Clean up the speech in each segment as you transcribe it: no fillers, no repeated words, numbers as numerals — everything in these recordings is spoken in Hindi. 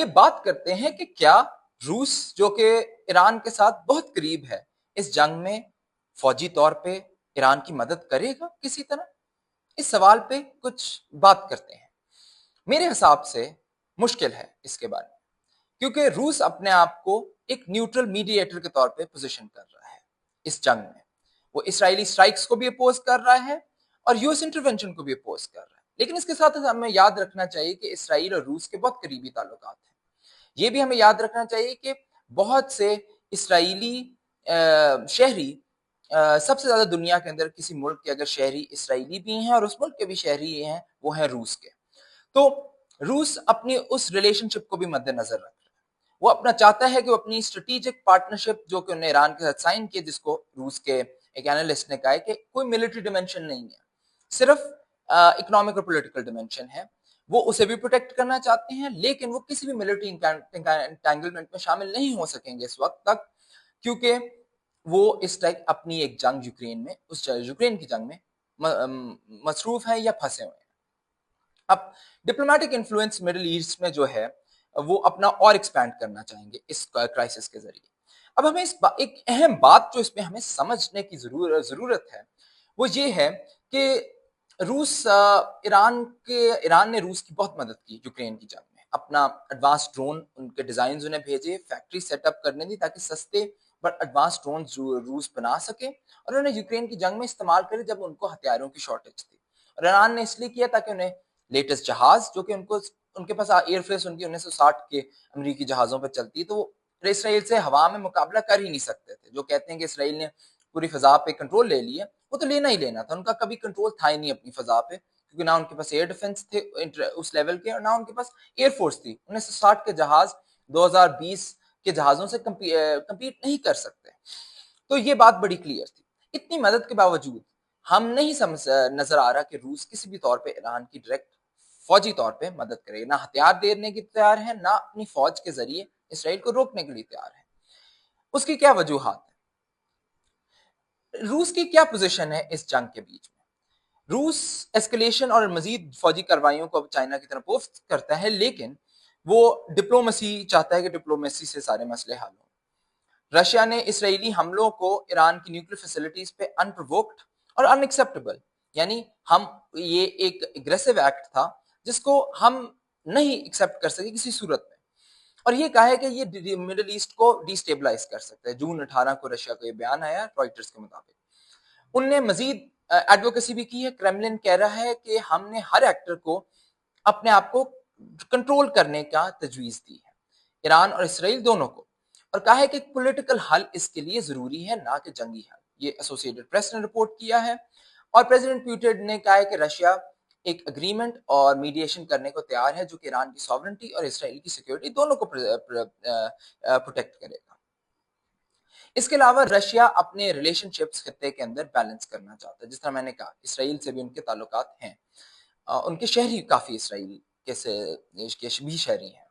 आइए बात करते हैं कि क्या रूस जो कि ईरान के साथ बहुत करीब है, इस जंग में फौजी तौर पे ईरान की मदद करेगा किसी तरह? इस सवाल पे कुछ बात करते हैं। मेरे हिसाब से मुश्किल है इसके बारे में, क्योंकि रूस अपने आप को एक न्यूट्रल मीडिएटर के तौर पे पोजीशन कर रहा है इस जंग में। वो इसराइली स्ट्राइक्स को भी अपोज कर रहा है और यूएस इंटरवेंशन को भी अपोज कर रहा है। लेकिन इसके साथ हमें याद रखना चाहिए कि इसराइल और रूस के बहुत करीबी ताल्लुकात हैं। ये भी हमें याद रखना चाहिए कि बहुत से इसराइली शहरी, सबसे ज्यादा दुनिया के अंदर किसी मुल्क के अगर शहरी इसराइली भी हैं और उस मुल्क के भी शहरी हैं, वो हैं रूस के। तो रूस अपनी उस रिलेशनशिप को भी मद्देनजर रख रहा है। वो अपना चाहता है कि वो अपनी स्ट्रेटेजिक पार्टनरशिप जो कि उन्हें ईरान के साथ साइन किए, जिसको रूस के एक एनालिस्ट ने कहा है कि कोई मिलिट्री डिमेंशन नहीं है, सिर्फ इकोनॉमिक और पॉलिटिकल डिमेंशन है, वो उसे भी प्रोटेक्ट करना चाहते हैं। लेकिन वो किसी भी मिलिट्री एंटेंगलमेंट में शामिल नहीं हो सकेंगे इस वक्त तक, क्योंकि वो इस टाइप अपनी एक जंग यूक्रेन में, उस यूक्रेन की जंग में मसरूफ है या फंसे हुए हैं। अब डिप्लोमेटिक इन्फ्लुएंस मिडिल ईस्ट में जो है वो अपना और एक्सपैंड करना चाहेंगे इस क्राइसिस के जरिए। अब हमें एक अहम बात जो इसमें हमें समझने की जरूरत है, वो ये है कि रूस ईरान ने रूस की बहुत मदद की यूक्रेन की जंग में। अपना एडवांस ड्रोन, उनके डिजाइन उन्हें भेजे, फैक्ट्री सेटअप करने दी ताकि सस्ते पर एडवांस ड्रोन रूस बना सके और उन्हें यूक्रेन की जंग में इस्तेमाल करे जब उनको हथियारों की शॉर्टेज थी। और ईरान ने इसलिए किया ताकि उन्हें लेटेस्ट जहाज, जो कि उनके पास एयरफ्रेस उनकी 1960 के अमेरिकी जहाजों पर चलती है, तो वो इसराइल से हवा में मुकाबला कर ही नहीं सकते थे। जो कहते हैं कि इसराइल ने पूरी फजा पे कंट्रोल ले लिया, वो तो लेना ही लेना था। उनका कभी कंट्रोल था ही नहीं अपनी फजा पे, क्योंकि ना उनके पास एयर डिफेंस थे उस लेवल के, और ना उनके पास एयरफोर्स थी। 1960 के जहाज 2020 के जहाजों से कम्पीट नहीं कर सकते। तो ये बात बड़ी क्लियर थी। इतनी मदद के बावजूद हम नहीं समझ नजर आ रहा कि रूस किसी भी तौर पे ईरान की डायरेक्ट फौजी तौर पे मदद करेगा। ना हथियार देने की तैयार है, ना अपनी फौज के जरिए इसराइल को रोकने के लिए तैयार है। उसकी क्या वजूहात है? रूस की क्या पोजीशन है इस जंग के बीच में? रूस एस्केलेशन और मजीद फौजी कार्रवाइयों को अब चाइना की तरफ पोस्ट करता है, लेकिन वो डिप्लोमेसी चाहता है कि डिप्लोमेसी से सारे मसले हल हो। रशिया ने इसराइली हमलों को ईरान की न्यूक्लियर फैसिलिटीज पे अनप्रोवोक्ड और अनएक्सेप्टेबल, यानी हम, ये एक एग्रेसिव एक्ट था जिसको हम नहीं एक्सेप्ट कर सके किसी सूरत में। और ये कहा है कि ये मिडिल ईस्ट को डिस्टेबलाइज कर सकता है। जून 18 को रशिया का ये बयान आया रॉयटर्स के मुताबिक। उनने मजीद एडवोकेसी भी की है। क्रेमलिन कह रहा है कि हमने हर एक्टर को अपने आप को कंट्रोल करने का तजवीज दी है, ईरान और इसराइल दोनों को, और कहा है कि पॉलिटिकल हल इसके लिए जरूरी है, ना कि जंगी हल। ये एसोसिएटेड प्रेस ने रिपोर्ट किया है। और प्रेसिडेंट पुतिन ने कहा है कि रशिया एक अग्रीमेंट और मीडिएशन करने को तैयार है जो कि ईरान की सॉवरेंटी और इसराइल की सिक्योरिटी दोनों को प्रोटेक्ट करेगा। इसके अलावा रशिया अपने रिलेशनशिप्स खत्ते के अंदर बैलेंस करना चाहता है। जिस तरह मैंने कहा, इसराइल से भी उनके ताल्लुकात हैं, उनके शहरी काफी इसराइल के भी शहरी हैं।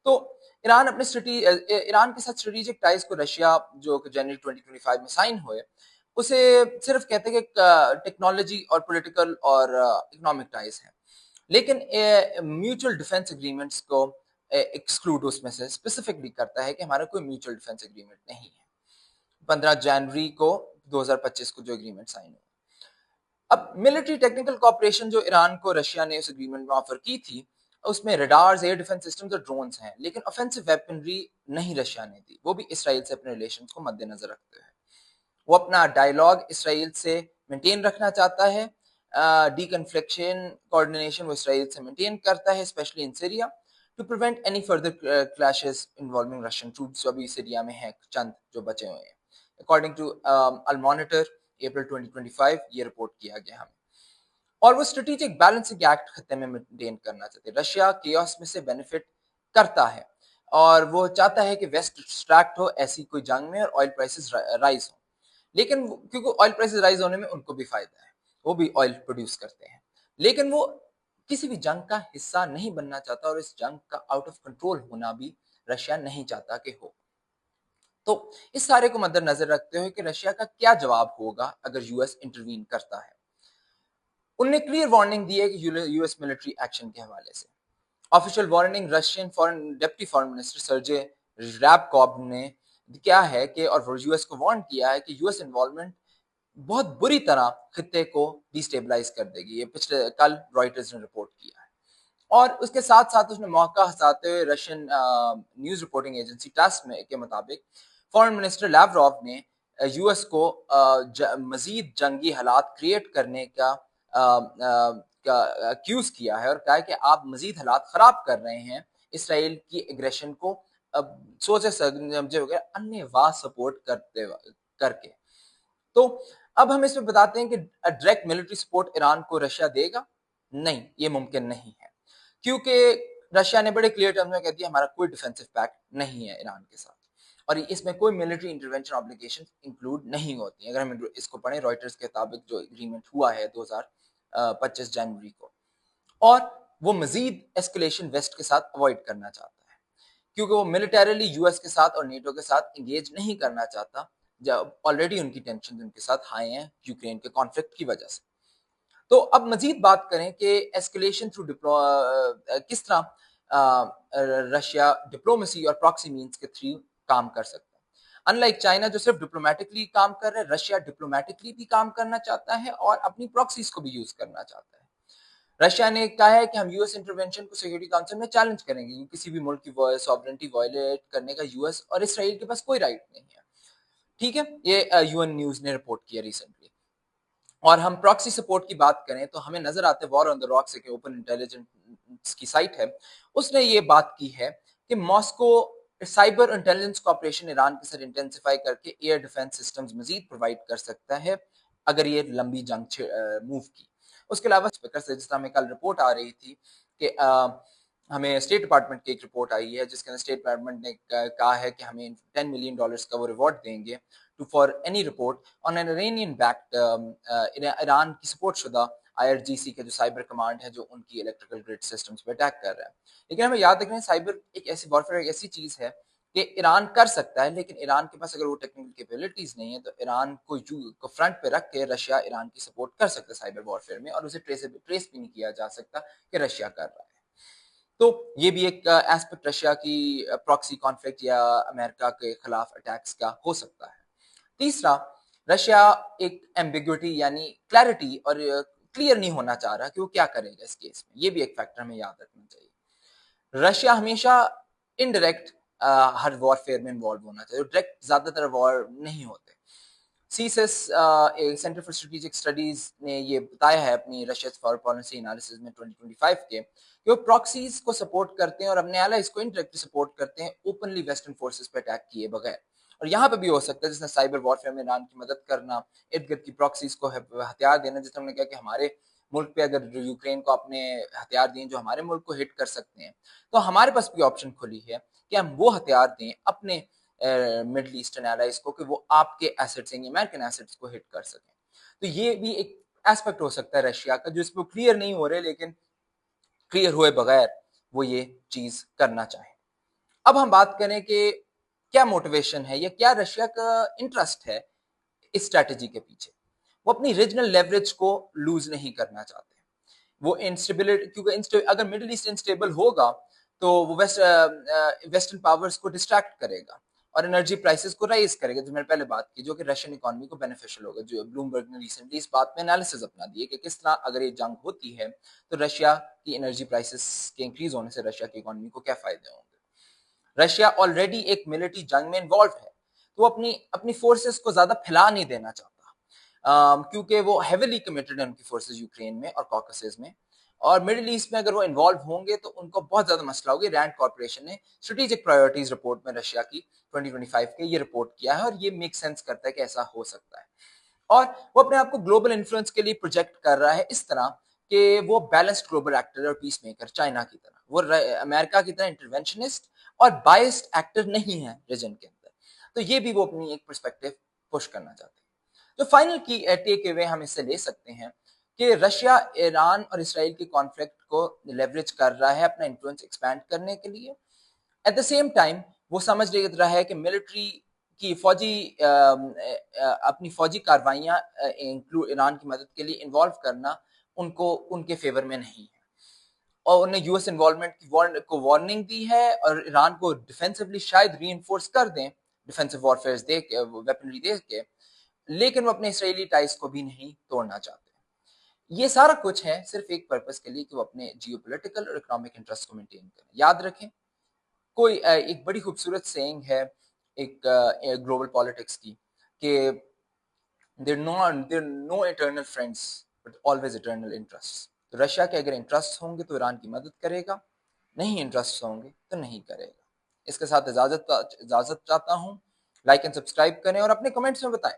तो ईरान के साथ स्ट्रेटेजिक टाइज को रशिया, जो कि जनवरी 2025 में साइन हुए, उसे सिर्फ कहते हैं कि टेक्नोलॉजी और पॉलिटिकल और इकोनॉमिक टाइज हैं। लेकिन म्यूचुअल डिफेंस एग्रीमेंट्स को एक्सक्लूड उसमें से स्पेसिफिकली करता है कि हमारा कोई म्यूचुअल डिफेंस एग्रीमेंट नहीं है। 15 जनवरी को 2025 को जो एग्रीमेंट साइन हुआ। अब मिलिट्री टेक्निकल कॉपरेशन जो ईरान को रशिया ने उस एग्रीमेंट में ऑफर की थी, उसमें रडार्स, एयर डिफेंस सिस्टम्स और ड्रोन्स हैं, लेकिन ऑफेंसिव वेपनरी नहीं रशिया ने दी, वो भी इसराइल से अपने रिलेशंस को मद्देनजर रखते हुए। वो अपना डायलॉग इसराइल से मेंटेन रखना चाहता है। डीकन्फ्लिक्शन कोऑर्डिनेशन वो इसराइल से मेंटेन करता है, specially in Syria, to prevent any further clashes involving Russian troops जो अभी सीरिया में है, चंद जो बचे हुए हैं। अकॉर्डिंग टू अल मॉनिटर अप्रैल 2025 ये रिपोर्ट किया गया हमें। और वो स्ट्रेटेजिक बैलेंसिंग एक्ट खत्ते में मेंटेन करना चाहते हैं। रशिया केओस में से बेनिफिट करता है और वो चाहता है कि वेस्ट डिस्ट्रैक्ट हो ऐसी कोई जंग में और ऑयल प्राइसेस राइज हो। लेकिन क्योंकि ऑयल प्राइसेस राइज होने में उनको भी फायदा है, वो भी ऑयल प्रोड्यूस करते हैं, लेकिन वो किसी भी जंग का हिस्सा नहीं बनना चाहता और इस जंग का आउट ऑफ कंट्रोल होना भी रशिया नहीं चाहता कि हो। तो इस सारे को मद्देनजर रखते हुए कि रशिया का क्या जवाब होगा अगर यूएस इंटरवीन करता है। उनने क्लियर वार्निंग दी है कि यूएस मिलिट्री एक्शन के हवाले से, official warning Russian foreign deputy foreign minister Sergei Ryabkov ने क्या है कि और यूएस को वार्न किया है कि यूएस इन्वॉल्वमेंट बहुत बुरी तरह खित्ते को डिस्टेबलाइज कर देगी। ये पिछले कल रॉयटर्स ने रिपोर्ट किया है। और उसके साथ साथ उसने मौका हंसाते हुए रशियन न्यूज रिपोर्टिंग एजेंसी टास में के मुताबिक फॉरेन मिनिस्टर लैवरॉव ने यूएस को मजीद जंगी हालात क्रिएट करने का अक्यूज किया है और कहा है कि आप मजीद हालात खराब कर रहे हैं इसराइल की एग्रेशन को सोचे समझे वगैरह अन्य सपोर्ट करके। तो अब हम इसमें बताते हैं कि डायरेक्ट मिलिट्री सपोर्ट ईरान को रशिया देगा। नहीं, ये मुमकिन नहीं है, क्योंकि रशिया ने बड़े क्लियर टर्म्स में कह दिया हमारा कोई डिफेंसिव पैक्ट नहीं है ईरान के साथ और इसमें कोई मिलिट्री इंटरवेंशन ऑब्लिगेशन इंक्लूड नहीं होती। अगर हम इसको पढ़ें रॉयटर्स के मुताबिक जो एग्रीमेंट हुआ है 2025 जनवरी को, और वो मजीद एस्केलेशन वेस्ट के साथ अवॉइड करना चाहता है क्योंकि वो मिलिटरीली यूएस के साथ और नेटो के साथ इंगेज नहीं करना चाहता जब ऑलरेडी उनकी टेंशन उनके साथ हाई हैं यूक्रेन के कॉन्फ्लिक्ट की वजह से। तो अब मजीद बात करें कि एस्केलेशन थ्रू किस तरह रशिया डिप्लोमेसी और प्रॉक्सी मीन्स के थ्रू काम कर सकता है। अनलाइक चाइना जो सिर्फ डिप्लोमेटिकली काम कर रहा है, रशिया डिप्लोमेटिकली भी काम करना चाहता है और अपनी प्रॉक्सीज को भी यूज करना चाहता है। रशिया ने कहा है कि हम यूएस इंटरवेंशन को सिक्योरिटी काउंसिल में चैलेंज करेंगे, किसी भी मुल्क की सॉवरेनिटी वायलेट करने का यूएस और इसराइल के पास कोई राइट नहीं है। ठीक है, ये यूएन न्यूज ने रिपोर्ट किया रिसेंटली। और हम प्रॉक्सी सपोर्ट की बात करें तो हमें नजर आते वॉर ऑन द रॉक्स एक ओपन इंटेलिजेंस की साइट है, उसने ये बात की है कि Moscow cyber intelligence cooperation Iran के साथ इंटेंसिफाई करके एयर डिफेंस सिस्टम्स मजीद प्रोवाइड कर सकता है अगर ये लंबी जंग मूव की। उसके अलावा स्पीकर से जिस तरह में कल रिपोर्ट आ रही थी कि हमें स्टेट डिपार्टमेंट की एक रिपोर्ट आई है जिसके अंदर स्टेट डिपार्टमेंट ने कहा है कि हमें $10 मिलियन का वो रिवॉर्ड देंगे to for any report on an Iranian backed Iran की सपोर्ट शुदा आईआरजीसी के जो साइबर कमांड है जो उनकी इलेक्ट्रिकल ग्रिड सिस्टम्स पे अटैक कर रहा है। लेकिन हमें याद रखना है साइबर एक ऐसी वॉरफेयर एक ऐसी चीज है कि ईरान कर सकता है, लेकिन ईरान के पास अगर वो टेक्निकल कैपेबिलिटीज नहीं है तो ईरान को फ्रंट पे रख के रशिया ईरान की सपोर्ट कर सकता है साइबर वॉरफेयर में और उसे ट्रेस भी नहीं किया जा सकता कि रशिया कर रहा है। तो ये भी एक एस्पेक्ट रशिया की प्रॉक्सी कॉन्फ्लिक्ट या अमेरिका के खिलाफ अटैक्स का हो सकता है। तीसरा, रशिया एक एम्बिग्युइटी यानी क्लैरिटी और क्लियर नहीं होना चाह रहा कि वो क्या करेगा इस केस में। ये भी एक फैक्टर हमें याद रखना चाहिए। रशिया हमेशा इनडायरेक्ट हर वॉरफेयर में इन्वॉल्व होना चाहिए, डायरेक्ट ज्यादातर वॉर नहीं होते। CSS centre for strategic studies ने ये बताया है अपनी रशिया फॉरेन पॉलिसी एनालिसिस में 2025 के कि वो प्रॉक्सीज को सपोर्ट करते हैं और अपने एलाइज को इनडायरेक्टली सपोर्ट करते हैं ओपनली वेस्टर्न फोर्सेस पे अटैक किए बगैर। और यहाँ पे भी हो सकता है जिसने साइबर वॉरफेयर में ईरान की मदद करना, इर्द गिर्द की प्रॉक्सीज को हथियार देना, जिसने हमने कहा कि हमारे मुल्क पे अगर यूक्रेन को अपने हथियार दिए जो हमारे मुल्क को हिट कर सकते हैं तो हमारे पास भी ऑप्शन खुली है कि हम वो हथियार दें अपने मिडल ईस्टर्न एलाइज को कि वो आपके एसेट्स यानी अमेरिकन एसेट्स को हिट कर सकें। तो ये भी एक एस्पेक्ट हो सकता है रशिया का जो इस पर क्लियर नहीं हो रहे, लेकिन क्लियर हुए बगैर वो ये चीज करना चाहे। अब हम बात करें कि क्या मोटिवेशन है या क्या रशिया का इंटरेस्ट है इस स्ट्रेटेजी के पीछे। वो अपनी रीजनल लेवरेज को लूज नहीं करना चाहते। वो इंस्टेबिलिटी, क्योंकि अगर मिडिल ईस्ट अनस्टेबल होगा तो वो वेस्टर्न पावर्स को डिस्ट्रैक्ट करेगा और एनर्जी प्राइसेस को राइज करेगा, जो मैंने पहले बात की, जो कि रशियन इकोनॉमी को बेनिफिशियल होगा। जो ब्लूमबर्ग ने रिसेंटली इस बात में एनालिसिस अपना दिया कि किस तरह अगर ये जंग होती है तो रशिया की एनर्जी प्राइसेस के इंक्रीज होने से रशिया की इकोनॉमी को क्या फायदे होंगे। रशिया ऑलरेडी एक मिलिट्री जंग में इन्वॉल्व है तो वो अपनी अपनी फोर्सेस को ज्यादा फैला नहीं देना चाहता, क्योंकि वो हेविली कमिटेड है उनकी फोर्सेस यूक्रेन में और कॉकसेस में, और मिडिल ईस्ट में अगर वो इन्वॉल्व होंगे तो उनको बहुत ज्यादा मसला होगा। रैंड कॉर्पोरेशन ने स्ट्रेटेजिक प्रायोरिटीज रिपोर्ट में रशिया की 2025 के ये रिपोर्ट किया है और ये मेक सेंस करता है कि ऐसा हो सकता है। और वो अपने आप को ग्लोबल इन्फ्लुएंस के लिए प्रोजेक्ट कर रहा है इस तरह कि वो बैलेंस्ड ग्लोबल एक्टर और पीस मेकर, चाइना की तरह, वो अमेरिका की तरह इंटरवेंशनिस्ट और बायस्ड एक्टर नहीं है रीजन के अंदर। तो ये भी वो अपनी एक पर्सपेक्टिव पुश करना चाहते हैं। तो फाइनल की टेक अवे हम इससे ले सकते हैं कि रशिया ईरान और इसराइल के कॉन्फ्लिक्ट को लेवरेज कर रहा है अपना इन्फ्लुएंस एक्सपैंड करने के लिए। एट द सेम टाइम वो समझ रहा है कि मिलिट्री की फौजी अपनी फौजी कार्रवाइयां ईरान की मदद के लिए इन्वॉल्व करना उनको उनके फेवर में नहीं है। और उन्हें यूएस इन्वॉल्वमेंट को वार्निंग दी है और ईरान को डिफेंसिवली शायद रीइंफोर्स कर दें, डिफेंसिव वॉरफेयर दे के, वेपनरी दे के, लेकिन वो अपने इसराइली टाइज को भी नहीं तोड़ना चाहते। ये सारा कुछ है सिर्फ एक पर्पस के लिए कि वो अपने जियोपॉलिटिकल और इकोनॉमिक इंटरेस्ट को मेंटेन करें। याद रखें, कोई एक बड़ी खूबसूरत सेइंग है एक ग्लोबल पॉलिटिक्स की कि there no eternal friends but always eternal interest. तो रशिया के अगर इंटरेस्ट होंगे तो ईरान की मदद करेगा, नहीं इंटरेस्ट होंगे तो नहीं करेगा। इसके साथ इजाजत चाहता हूँ। लाइक एंड सब्सक्राइब करें और अपने कमेंट्स में बताएं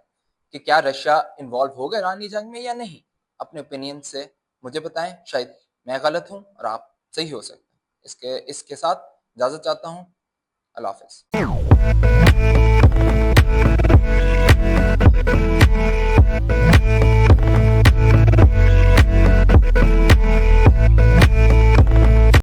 कि क्या रशिया इन्वॉल्व होगा ईरानी जंग में या नहीं। अपने ओपिनियन से मुझे बताएं, शायद मैं गलत हूं और आप सही हो सकते हैं। इसके साथ इजाजत चाहता हूं। अल्लाह हाफिज।